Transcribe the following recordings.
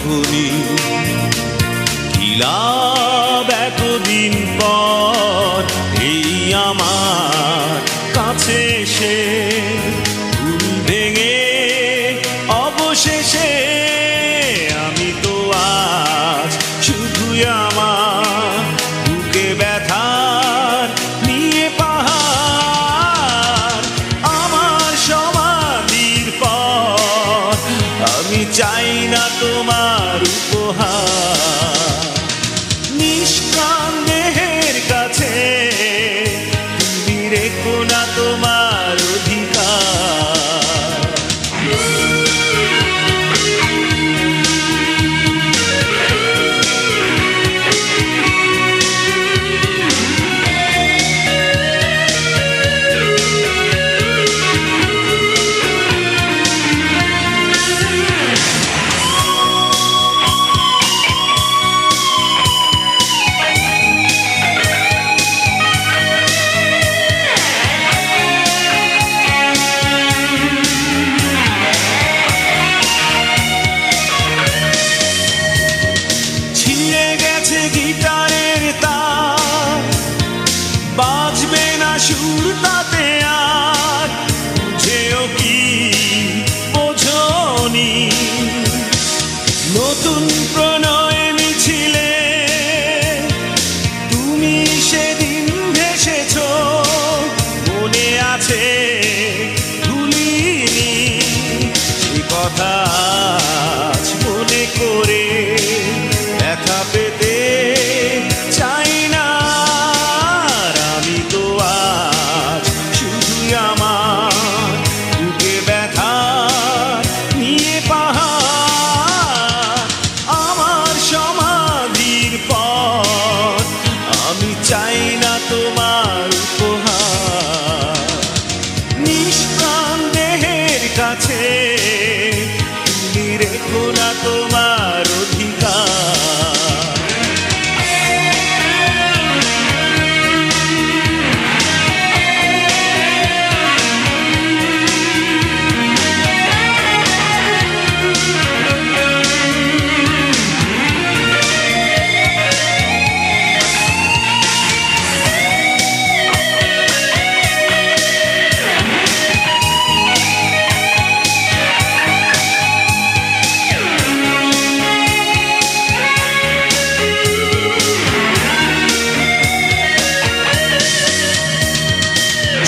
রাখুনি। কি লাভ এতদিন পর এই আমার কাছে এসে ভুল ভেঙে অবশেষে আমি তো আজ শুধুই আমার বুকে ব্যথার নিয়ে পাহাড়। আমার সমাধির পর আমি চাই না তোমার উপহার। নিষ্প্রাণ দেহের কাছে তুমি রেখো না তোমার অধিকার। গিটারের তার বাজবে না সুর তাতে আর বুঝেও কি বোঝনি। নতুন প্রণয় মিছিলে তুমি সেদিন ভেসেছ, মনে আছে ভুলিনি সে কথা আজ মনে করে ব্যথা পেতে চাই না। আমি তো আজ শুধুই আমার বুকে ব্যথা নিয়ে পাহাড়। আমার সমাধির পর আমি চাই না তোমার উপহার। নিষ্প্রাণ দেহের কাছে তুমি রেখো না তোমার অধিকার।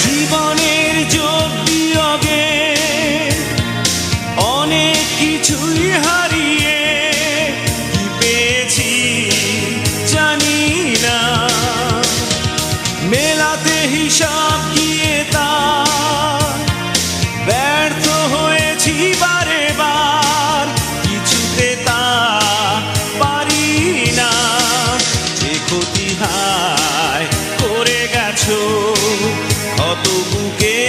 জীবনের যোগ বিয়োগে অনেক কিছুই হারিয়ে কি পেয়েছি জানি না। মেলাতে হিসাব গিয়ে তা ব্যর্থ হয়েছি বারে বার, কিছুতে তা পারি না। যে ক্ষতি হায় করে গেছো কত বুকে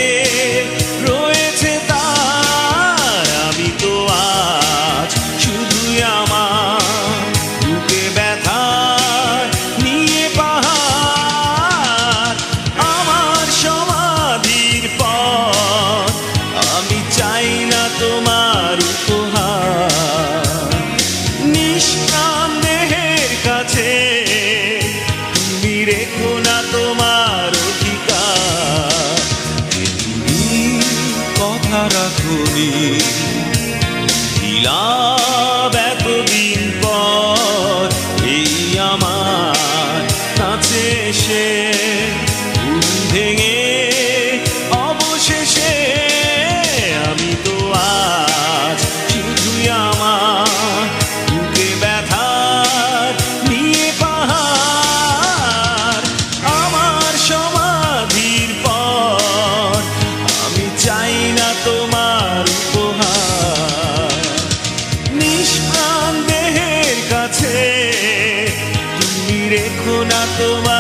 রয়েছে তার। আমি তো আজ শুধুই আমার বুকে ব্যথা নিয়ে পাহাড়। আমার সমাধির পর আমি চাই না তোমার উপহার। নিষ্প্রাণ দেহের কাছে তুমি রেখো না তোমার অধিকার। কথা রাখুনি কি লাভ এতদিন পর এই আমার কাছে এসে ভুল ভেঙে অবশেষে আমি তো আজ শুধুই আমার বুকে ব্যথার নিয়ে পাহাড়। আমার সমাধির পর আমি চাই না তোমার উপহার। নিষ্প্রাণ দেহের কাছে তুমি রেখো না তোমার